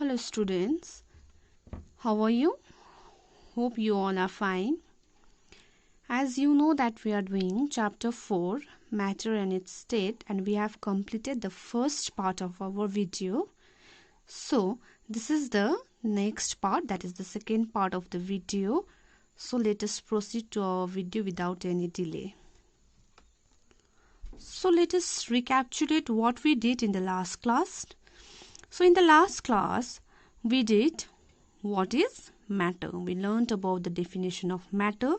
Hello students, how are you? Hope you all are fine. As you know that we are doing chapter 4, matter and its state, and we have completed the first part of our video. So this is the next part, that is the second part of the video. So let us proceed to our video without any delay. So let us recapitulate what we did in the last class. So in the last class, we did what is matter. We learned about the definition of matter,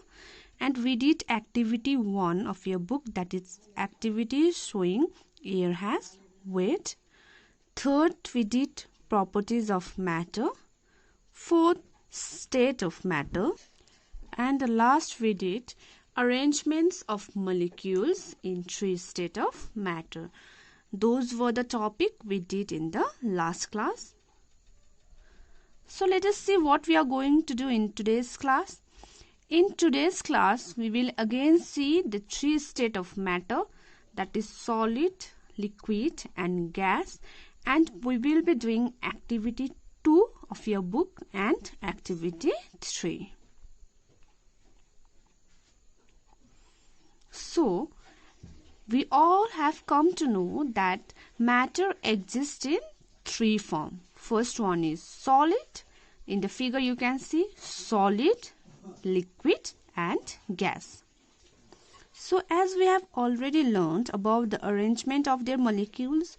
and we did activity 1 of your book, that is activity showing air has weight. Third, we did properties of matter. Fourth, state of matter. And the last we did arrangements of molecules in 3 state of matter. Those were the topic we did in the last class. So let us see what we are going to do in today's class. In today's class, we will again see the 3 state of matter, that is solid, liquid and gas, and we will be doing activity 2 of your book and activity 3. So, we all have come to know that matter exists in 3 forms. First one is solid. In the figure you can see solid, liquid and gas. So as we have already learned about the arrangement of their molecules,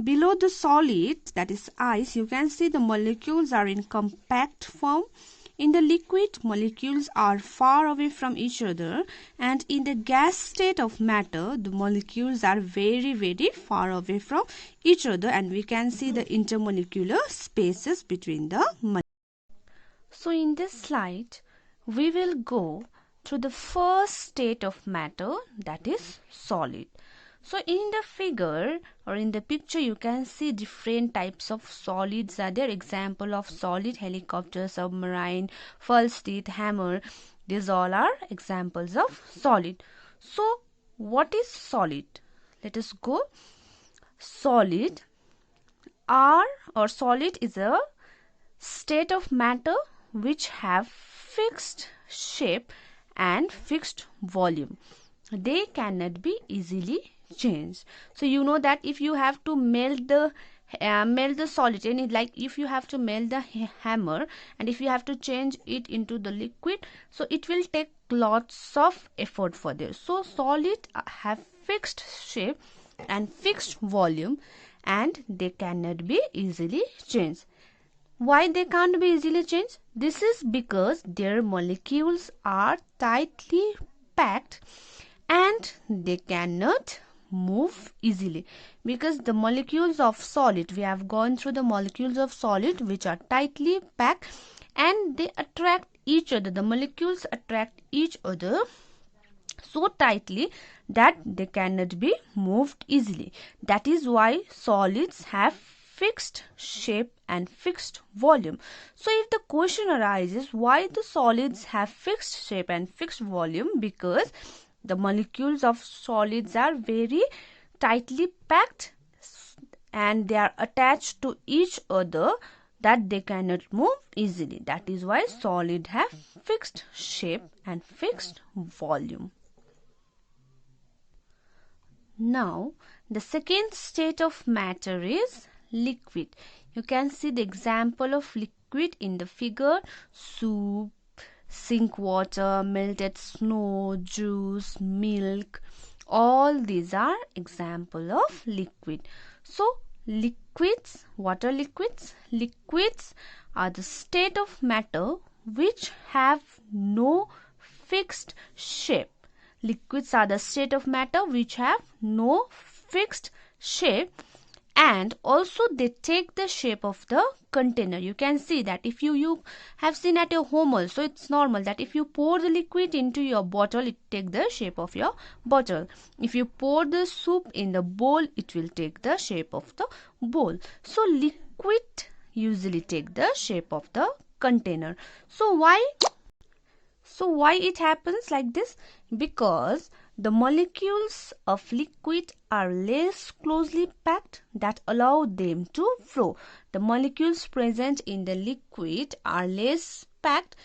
below the solid, that is ice, you can see the molecules are in compact form. In the liquid, molecules are far away from each other, and in the gas state of matter, the molecules are very far away from each other, and we can see the intermolecular spaces between the molecules. So in this slide, we will go through the first state of matter, that is solid. So in the figure or in the picture, you can see different types of solids are there. Example of solid: helicopter, submarine, false teeth, hammer. These all are examples of solid. So what is solid? Let us go. Solid solid is a state of matter which have fixed shape and fixed volume. They cannot be easily changed. So you know that if you have to melt the solid, and like if you have to melt the hammer, and if you have to change it into the liquid, so it will take lots of effort for this. So solid have fixed shape and fixed volume, and they cannot be easily changed. Why they can't be easily changed? This is because their molecules are tightly packed and they cannot move easily, because the molecules of solid, we have gone through the molecules of solid which are tightly packed and they attract each other. The molecules attract each other so tightly that they cannot be moved easily. That is why solids have fixed shape and fixed volume. So if the question arises why the solids have fixed shape and fixed volume, because the molecules of solids are very tightly packed and they are attached to each other that they cannot move easily. That is why solids have fixed shape and fixed volume. Now, the second state of matter is liquid. You can see the example of liquid in the figure: soup, sink water, melted snow, juice, milk. All these are example of liquid. So liquids, what are liquids? Liquids are the state of matter which have no fixed shape. Liquids are the state of matter which have no fixed shape, and also they take the shape of the container. You can see that if you have seen at your home also, it's normal that if you pour the liquid into your bottle, it take the shape of your bottle. If you pour the soup in the bowl, it will take the shape of the bowl. So liquid usually take the shape of the container. So why it happens like this? Because the molecules of liquid are less closely packed that allow them to flow. The molecules present in the liquid are less packed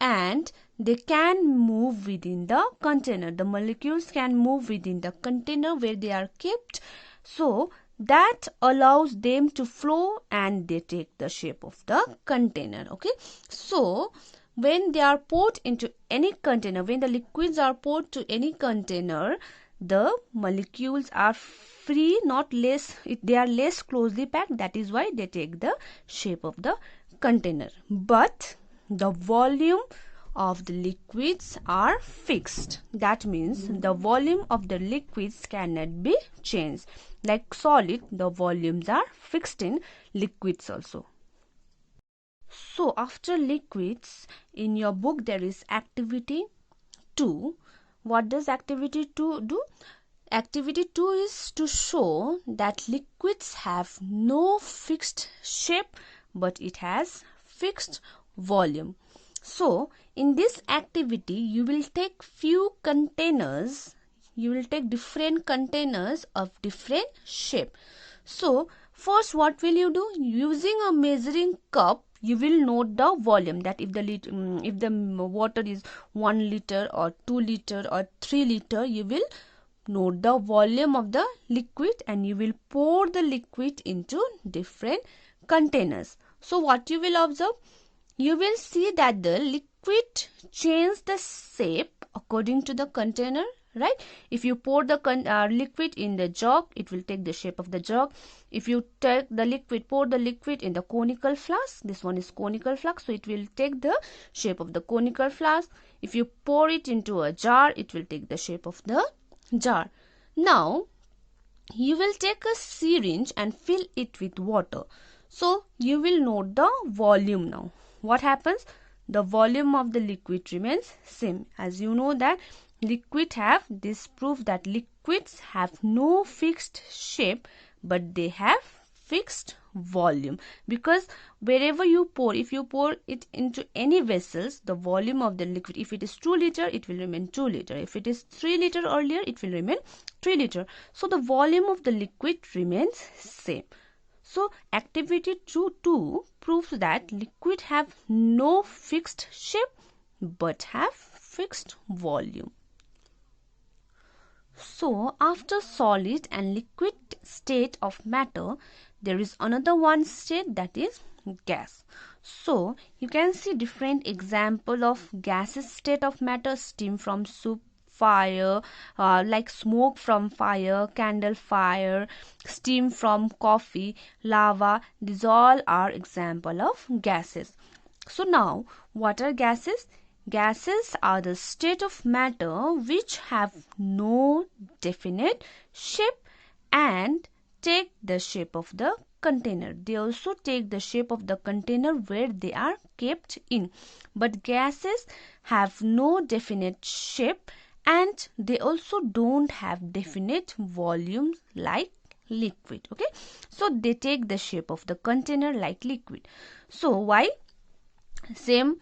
and they can move within the container. The molecules can move within the container where they are kept. So that allows them to flow and they take the shape of the container. Okay. So when they are poured into any container, when the liquids are poured to any container, the molecules are free, not less, they are less closely packed. That is why they take the shape of the container. But the volume of the liquids are fixed. That means the volume of the liquids cannot be changed. Like solid, the volumes are fixed in liquids also. So after liquids, in your book there is activity 2. What does activity 2 do? Activity 2 is to show that liquids have no fixed shape but it has fixed volume. So in this activity you will take few containers, you will take different containers of different shape. So first what will you do? Using a measuring cup you will note the volume, that if the water is 1 liter or 2 liter or 3 liter, you will note the volume of the liquid and you will pour the liquid into different containers. So what you will observe? You will see that the liquid changes the shape according to the container, right? If you pour the liquid in the jug, it will take the shape of the jug. If you take the liquid, pour the liquid in the conical flask, this one is conical flask, so it will take the shape of the conical flask. If you pour it into a jar, it will take the shape of the jar. Now you will take a syringe and fill it with water. So you will note the volume now. What happens? The volume of the liquid remains same. As you know that liquid have, this proof that liquids have no fixed shape but they have fixed volume, because wherever you pour, if you pour it into any vessels, the volume of the liquid, if it is 2 liter, it will remain 2 liter. If it is 3 liter earlier, it will remain 3 liter. So the volume of the liquid remains same. So activity 2 proves that liquid have no fixed shape but have fixed volume. So after solid and liquid state of matter, there is another one state, that is gas. So you can see different example of gaseous state of matter: steam from soup, fire, like smoke from fire, candle fire, steam from coffee, lava. These all are example of gases. So now what are gases? Gases are the state of matter which have no definite shape and take the shape of the container. They also take the shape of the container where they are kept in. But gases have no definite shape and they also don't have definite volumes like liquid. Okay, so they take the shape of the container like liquid. So why? Same,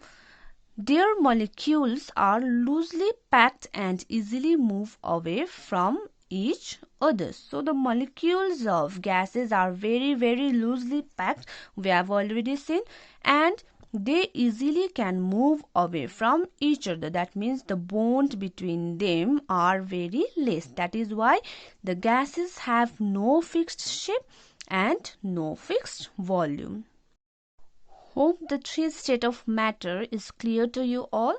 their molecules are loosely packed and easily move away from each other. So the molecules of gases are very loosely packed, we have already seen, and they easily can move away from each other. That means the bond between them are very less. That is why the gases have no fixed shape and no fixed volume. Hope the three state of matter is clear to you all.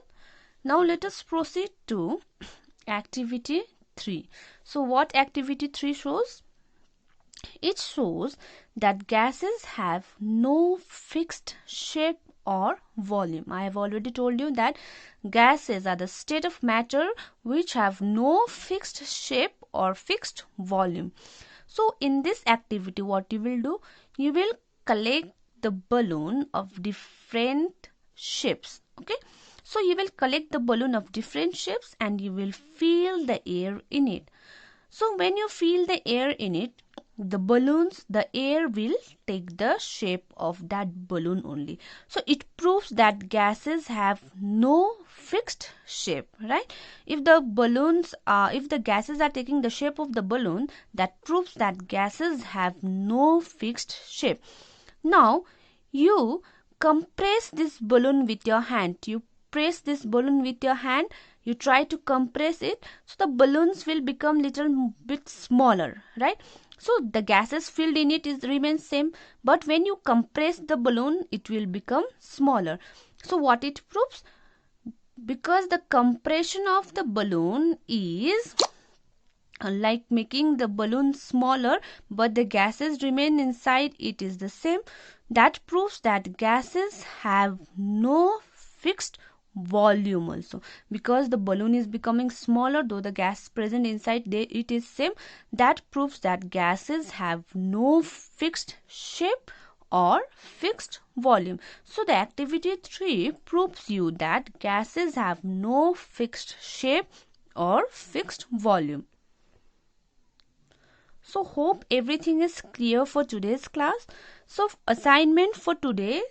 Now let us proceed to activity 3. So what activity 3 shows? It shows that gases have no fixed shape or volume. I have already told you that gases are the state of matter which have no fixed shape or fixed volume. So in this activity what you will do? You will collect the balloon of different shapes. Okay, so you will collect the balloon of different shapes and you will feel the air in it. So when you feel the air in it, the balloons, the air will take the shape of that balloon only. So it proves that gases have no fixed shape, right? If the gases are taking the shape of the balloon, that proves that gases have no fixed shape. Now you compress this balloon with your hand. You press this balloon with your hand, you try to compress it, so the balloons will become little bit smaller, right? So the gases filled in it remains same, but when you compress the balloon, it will become smaller. So what it proves? Because the compression of the balloon is like making the balloon smaller, but the gases remain inside, it is the same. That proves that gases have no fixed volume also, because the balloon is becoming smaller, though the gas present inside it is same. That proves that gases have no fixed shape or fixed volume. So the activity 3 proves you that gases have no fixed shape or fixed volume. So hope everything is clear for today's class. So assignment for today: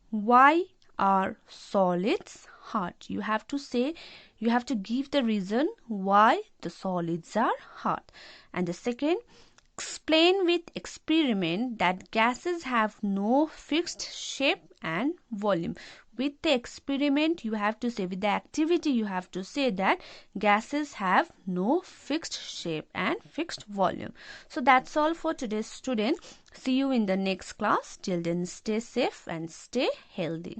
why are solids hard? You have to give the reason why the solids are hard. And the second, explain with experiment that gases have no fixed shape and volume. With the experiment, you have to say, with the activity, you have to say that gases have no fixed shape and fixed volume. So that's all for today's student. See you in the next class. Till then, stay safe and stay healthy.